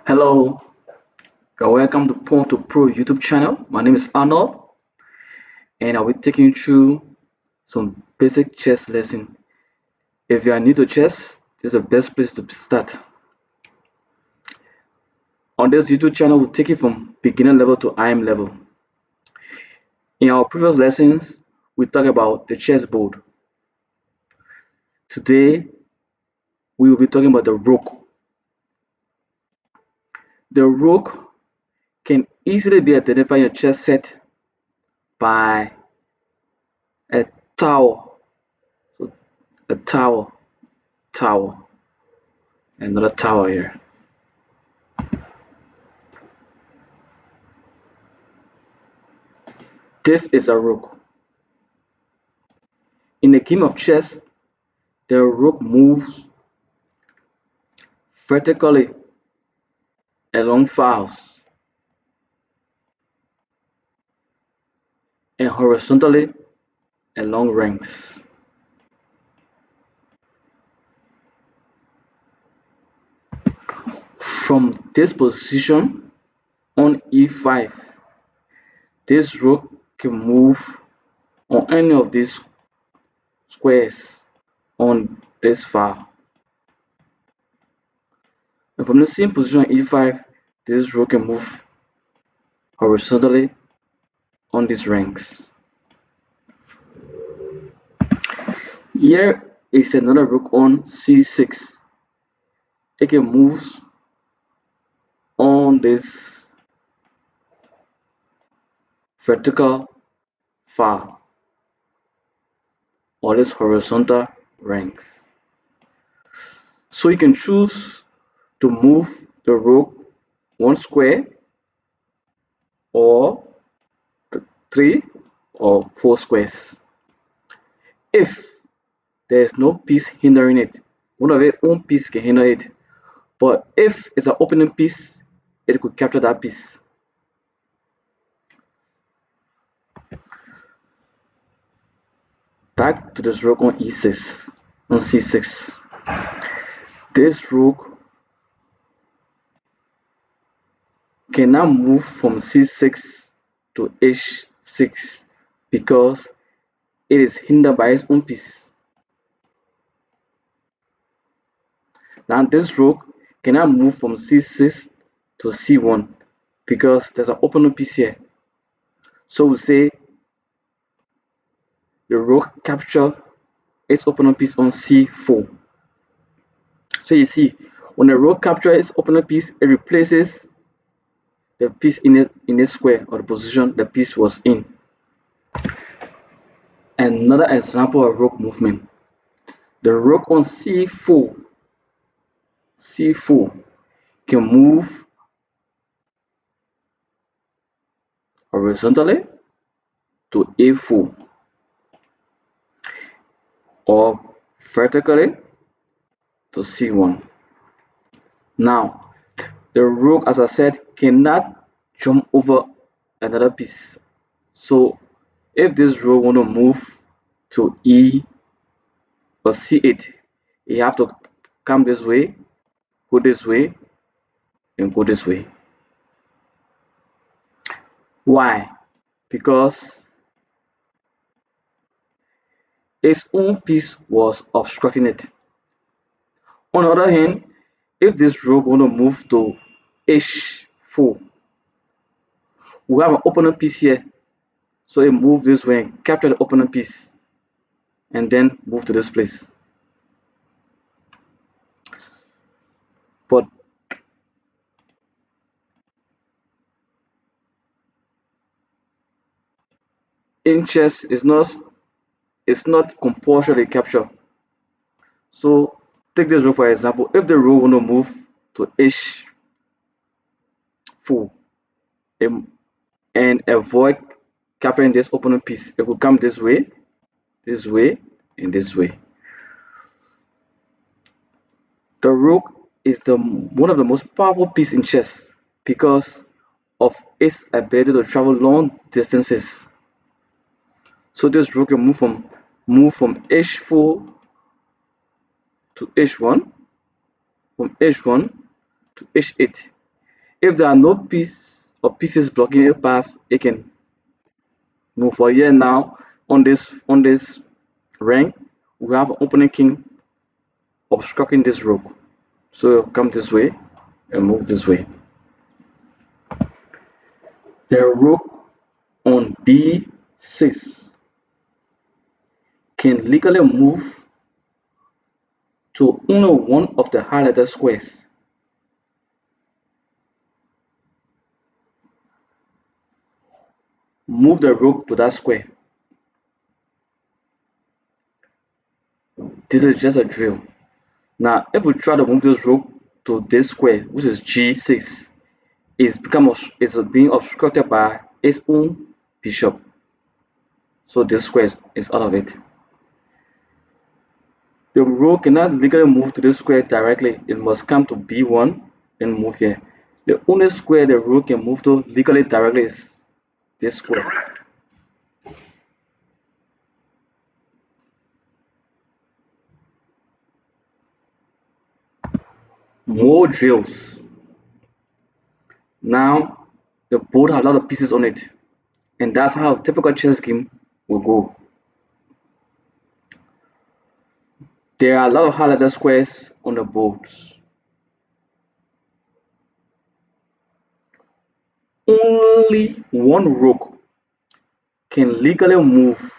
Hello, welcome to Pawn to Pro YouTube channel. My name is Arnold, and I'll be taking you through some basic chess lesson. If you are new to chess, this is the best place to start. On this YouTube channel, we'll take it from beginner level to IM level. In our previous lessons, we talked about the chessboard. Today, we will be talking about the rook. The rook can easily be identified in a chess set by a tower. So a tower, another tower here. This is a rook. In a game of chess, the rook moves vertically along files and horizontally along ranks. From this position on e5, this rook can move on any of these squares on this file. And from the same position on e5, this rook can move horizontally on these ranks. Here is another rook on c6. It can move on this vertical file or this horizontal ranks. So you can choose to move the rook one square or three or four squares. If there is no piece hindering it, one of its own piece can hinder it. But if it's an opening piece, it could capture that piece. Back to this rook on e6, on c6. This rook can now move from c6 to h6 because it is hindered by its own piece. Now this rook can now move from c6 to c1 because there's an opening piece here. So we say the rook capture its opening piece on c4. So you see, when the rook captures its opening piece, it replaces the piece in a square or the position the piece was in. Another example of rook movement. The rook on c4 can move horizontally to a4 or vertically to c1. Now, the rook, as I said, cannot jump over another piece. So, if this rook want to move to e or c8, you have to come this way, go this way, and go this way. Why? Because its own piece was obstructing it. On the other hand, if this rook want to move to h4, we have an opening piece here, so it move this way and capture the opening piece and then move to this place. But in chess, it's not compulsory capture. So take this rook for example. If the rook want to move to h4 and avoid capturing this opening piece, it will come this way, and this way. The rook is one of the most powerful pieces in chess because of its ability to travel long distances. So this rook can move from h4 to h1, from h1 to h8. If there are no piece or pieces blocking a path, it can move. For here now, on this rank, we have an opening king obstructing this rook. So come this way and move this way. The rook on b6 can legally move to only one of the highlighted squares. Move the rook to that square. This is just a drill. Now, if we try to move this rook to this square, which is g6, it's being obstructed by its own bishop. So this square is out of it. The rook cannot legally move to this square directly. It must come to b1 and move here. The only square the rook can move to legally directly is this square. More drills. Now the board has a lot of pieces on it, and that's how a typical chess game will go. There are a lot of highlighted squares on the boards. Only one rook can legally move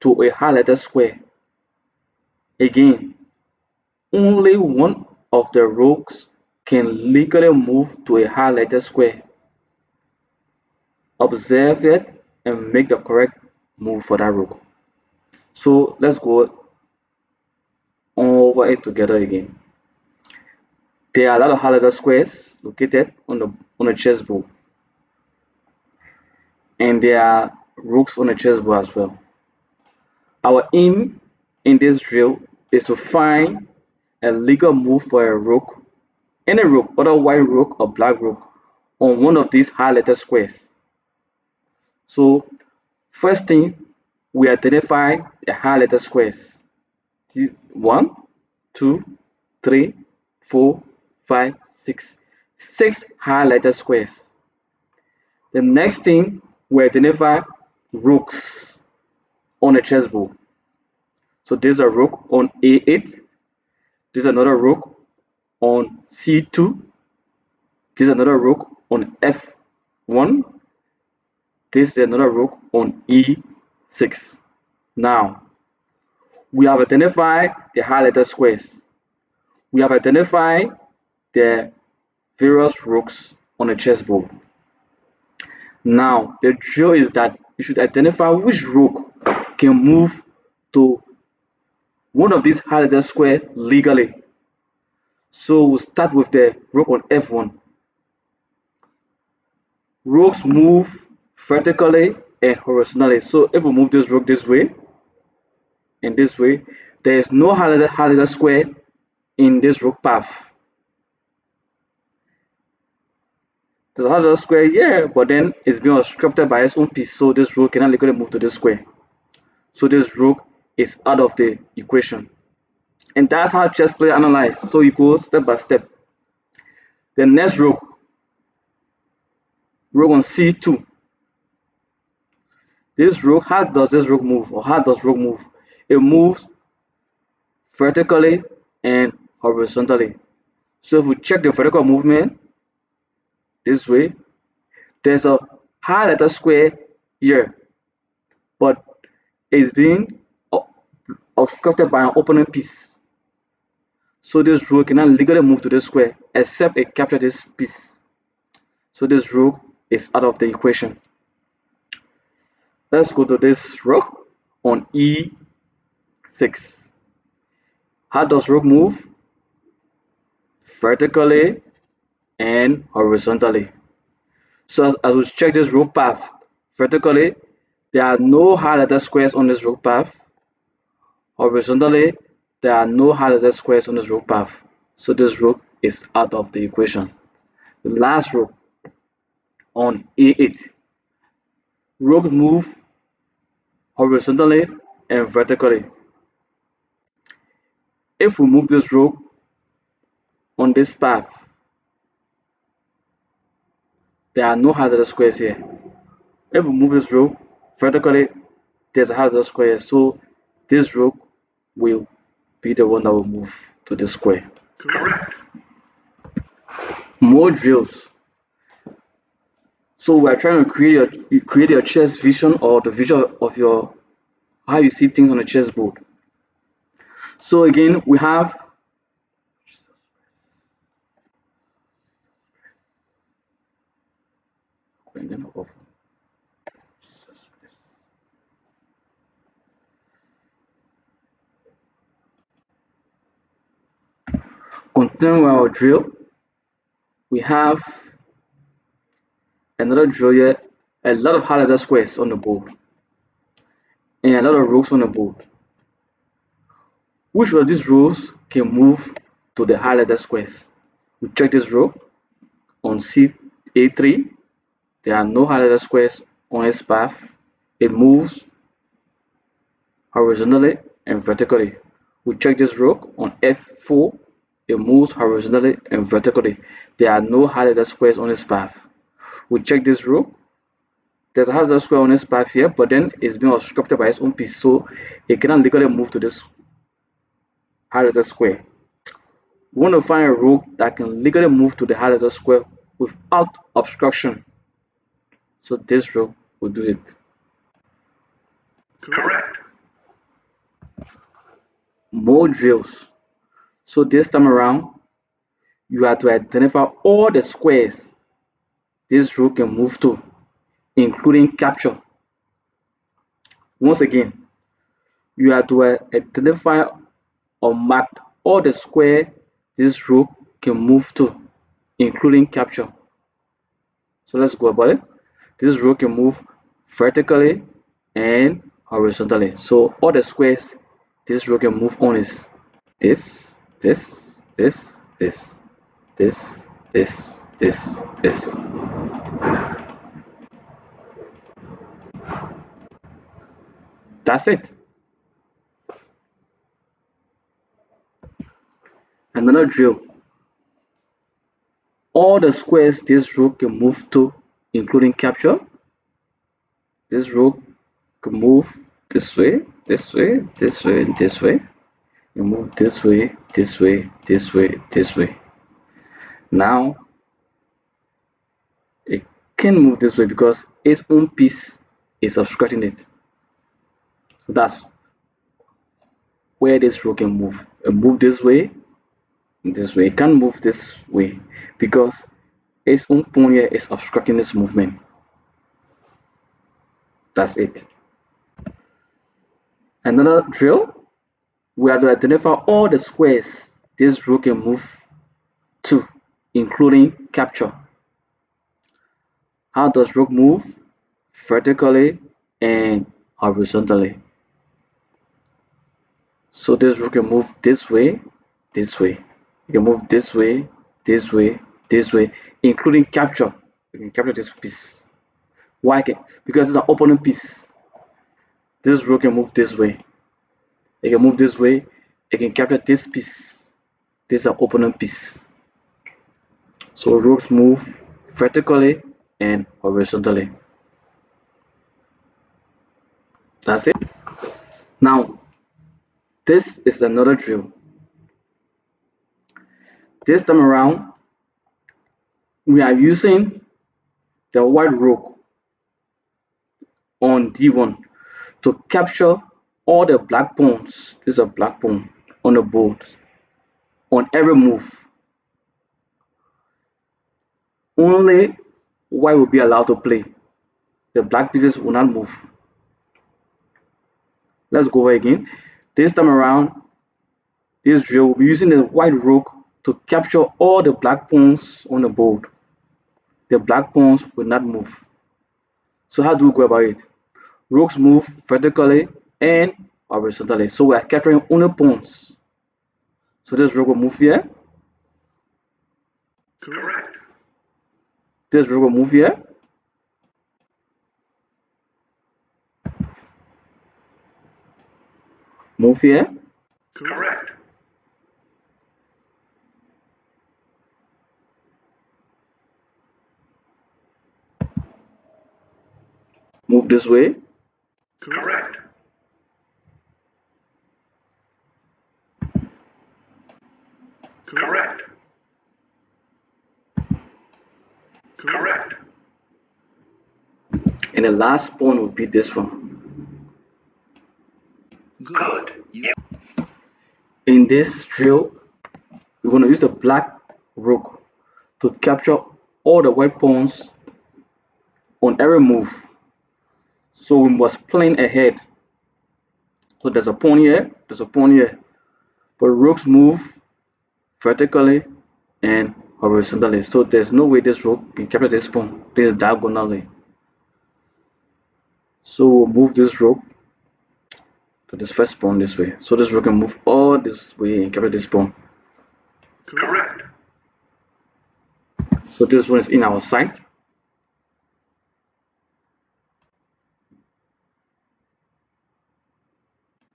to a highlighted square. Again, only one of the rooks can legally move to a highlighted square. Observe it and make the correct move for that rook. So let's go over it together again. There are a lot of highlighted squares located on the chessboard, and there are rooks on the chessboard as well. Our aim in this drill is to find a legal move for a rook, any rook, whether white rook or black rook, on one of these highlighted squares. So first thing, we identify the highlighted squares. One, two, three, 4, 5, 6. 6 highlighted squares. The next thing, we identify rooks on a chessboard. So there's a rook on a8. There's another rook on c2. There's another rook on f1. There's another rook on e6. Now, we have identified the highlighted squares. We have identified the various rooks on a chessboard. Now, the drill is that you should identify which rook can move to one of these highlighted squares legally. So we'll start with the rook on f1. Rooks move vertically and horizontally. So if we move this rook this way and this way, there is no highlighted square in this rook path. There's a highlighted square here, but then it's being obstructed by its own piece, so this rook cannot legally move to this square. So this rook is out of the equation. And that's how chess players analyze. So you go step by step. The next rook on c2. This rook, how does this rook move, or how does rook move? It moves vertically and horizontally. So if we check the vertical movement this way, there's a highlighted square here, but it's being obstructed by an opening piece. So this rook cannot legally move to this square except it captures this piece. So this rook is out of the equation. Let's go to this rook on e6. How does rook move? Vertically and horizontally. So as we check this rook path vertically, there are no highlighted squares on this rook path. Horizontally, there are no highlighted squares on this rook path. So this rook is out of the equation. The last rook on a8. Rook move horizontally and vertically. If we move this rook on this path, There are no hazardous squares here. If we move this rook vertically, there's a hazardous square here. So this rook will be the one that will move to the square. Correct. More drills. So we're trying to create your chess vision, or the vision of your how you see things on a chessboard. So again, we have continuing our drill. We have another drill here, a lot of highlighter squares on the board, and a lot of rooks on the board. Which of these rows can move to the highlighter squares? We check this row on A3. There are no highlighter squares on its path. It moves horizontally and vertically. We check this rook on F4. It moves horizontally and vertically. There are no highlighter squares on its path. We check this rook. There's a highlighter square on its path here, but then it's being obstructed by its own piece, so it cannot legally move to this highlighter square. We want to find a rook that can legally move to the highlighter square without obstruction. So this rook will do it. Correct. More drills. So this time around, you have to identify all the squares this rook can move to, including capture. Once again, you have to identify or mark all the square this rook can move to, including capture. So let's go about it. This rook can move vertically and horizontally. So all the squares this rook can move on is this, this, this, this, this, this, this, this. That's it. Another drill. All the squares this rook can move to, including capture. This rook can move this way, this way, this way, and this way. You move this way, this way, this way, this way. Now it can move this way because its own piece is obstructing it. So that's where this rook can move. It move this way, and this way. It can't move this way because its own pawn here is obstructing this movement. That's it. Another drill, we have to identify all the squares this rook can move to, including capture. How does rook move? Vertically and horizontally. So this rook can move this way, this way. You can move this way, this way, this way, including capture. You can capture this piece. Why? Because it's an opponent piece. This rook can move this way. It can move this way. It can capture this piece. This is an opponent piece. So rooks move vertically and horizontally. That's it. Now, this is another drill. This time around, we are using the white rook on D1 to capture all the black pawns. This is a black pawn on the board on every move. Only white will be allowed to play. The black pieces will not move. Let's go over again. This time around, this drill will be using the white rook to capture all the black pawns on the board. The black pawns will not move. So how do we go about it? Rooks move vertically and horizontally. So we are capturing only pawns. So this rook will move here. Correct. This rook will move here. Move here. Correct. move this way. Correct. Correct. Correct. And the last pawn would be this one. Good. In this drill, we're going to use the black rook to capture all the white pawns on every move. So we must plan ahead. So there's a pawn here, there's a pawn here. But rooks move vertically and horizontally. So there's no way this rook can capture this pawn. This is diagonally. So we'll move this rook to this first pawn this way. So this rook can move all this way and capture this pawn. Correct. So this one is in our sight.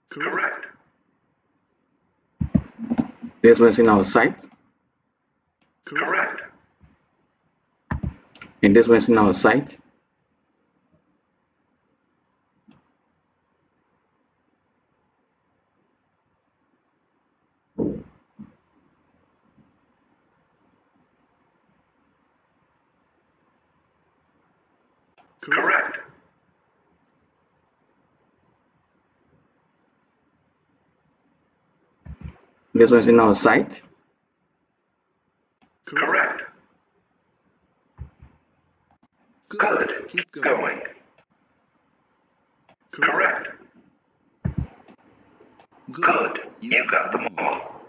Correct. This one is in our sight. Correct. And this one is in our sight. Correct. This one is in our sight. Correct. Good. Keep going. Correct. Good. You got them all.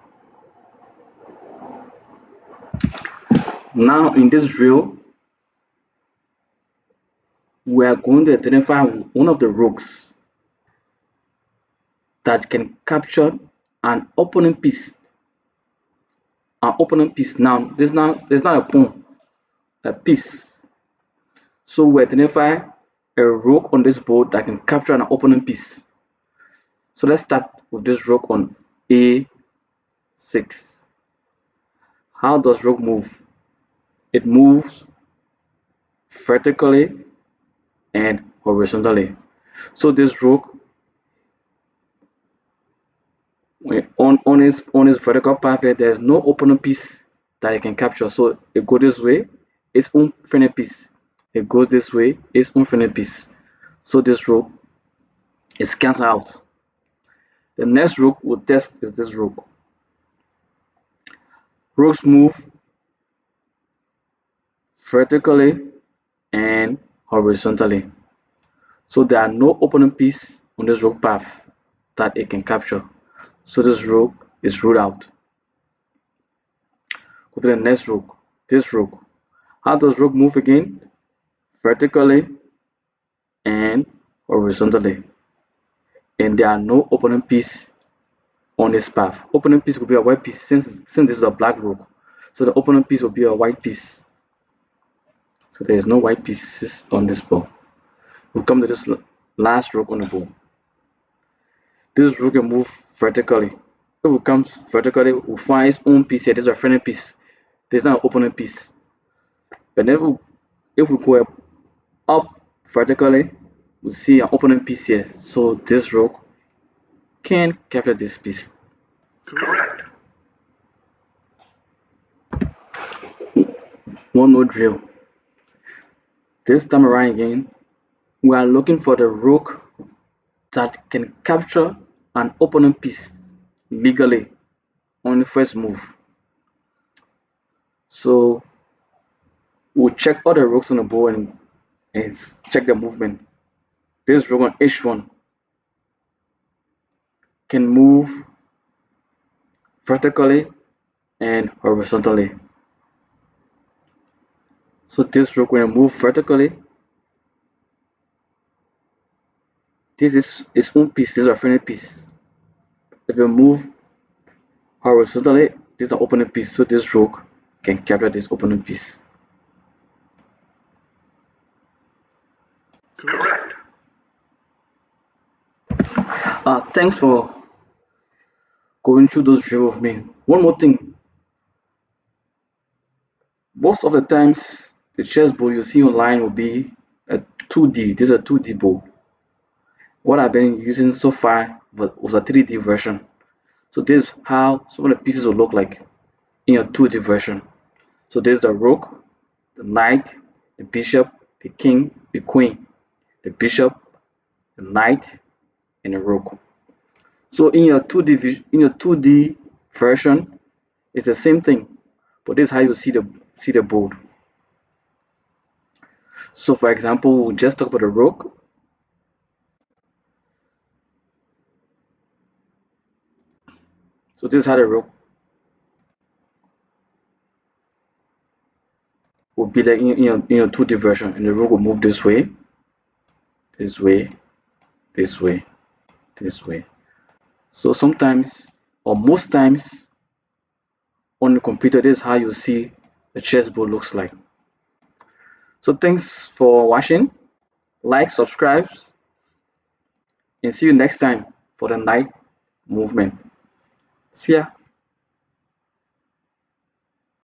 Now in this drill, we are going to identify one of the rooks that can capture an opponent piece. An opponent piece. Now, this is not a pawn, a piece. So we identify a rook on this board that can capture an opponent piece. So let's start with this rook on A6. How does rook move? It moves vertically and horizontally. So this rook on his vertical path here, there's no opponent piece that it can capture. So it goes this way, its infinite piece. It goes this way, its infinite piece. So this rook is cancelled out. The next rook we'll test is this rook. Rooks move vertically and horizontally. So there are no opponent piece on this rook path that it can capture. So this rook is ruled out. Go to the next rook. This rook. How does rook move again? Vertically and horizontally. And there are no opponent piece on this path. Opponent piece will be a white piece since this is a black rook. So the opponent piece will be a white piece. So there is no white pieces on this board. We'll come to this last rook on the board. This rook can move vertically. If it comes vertically, we'll find its own piece here. This is a friendly piece. There's not an opponent piece. But then if we go up vertically, we'll see an opponent piece here. So this rook can capture this piece. Correct. One more drill. This time around again, we are looking for the rook that can capture an opponent piece legally on the first move. So we'll check all the rooks on the board and check the movement. This rook on h1 can move vertically and horizontally. So this rook when I move vertically, this is its own piece, this is a friendly piece. If you move horizontally, this is an opponent piece, so this rook can capture this opponent piece. Correct. Thanks for going through those drills with me. One more thing, most of the times the chessboard you see online will be 2D. This is a 2D board. What I've been using so far was a 3D version. So this is how some of the pieces will look like in a 2D version. So there's the rook, the knight, the bishop, the king, the queen, the bishop, the knight, and the rook. So in your 2D version, it's the same thing, but this is how you see the board. So for example, we'll just talk about the rook. So this is how the rook will be like in your 2D version, and the rook will move this way, this way, this way, this way. So sometimes, or most times, on the computer, this is how you see the chessboard looks like. So thanks for watching. Like, subscribe, and see you next time for the night movement. See ya.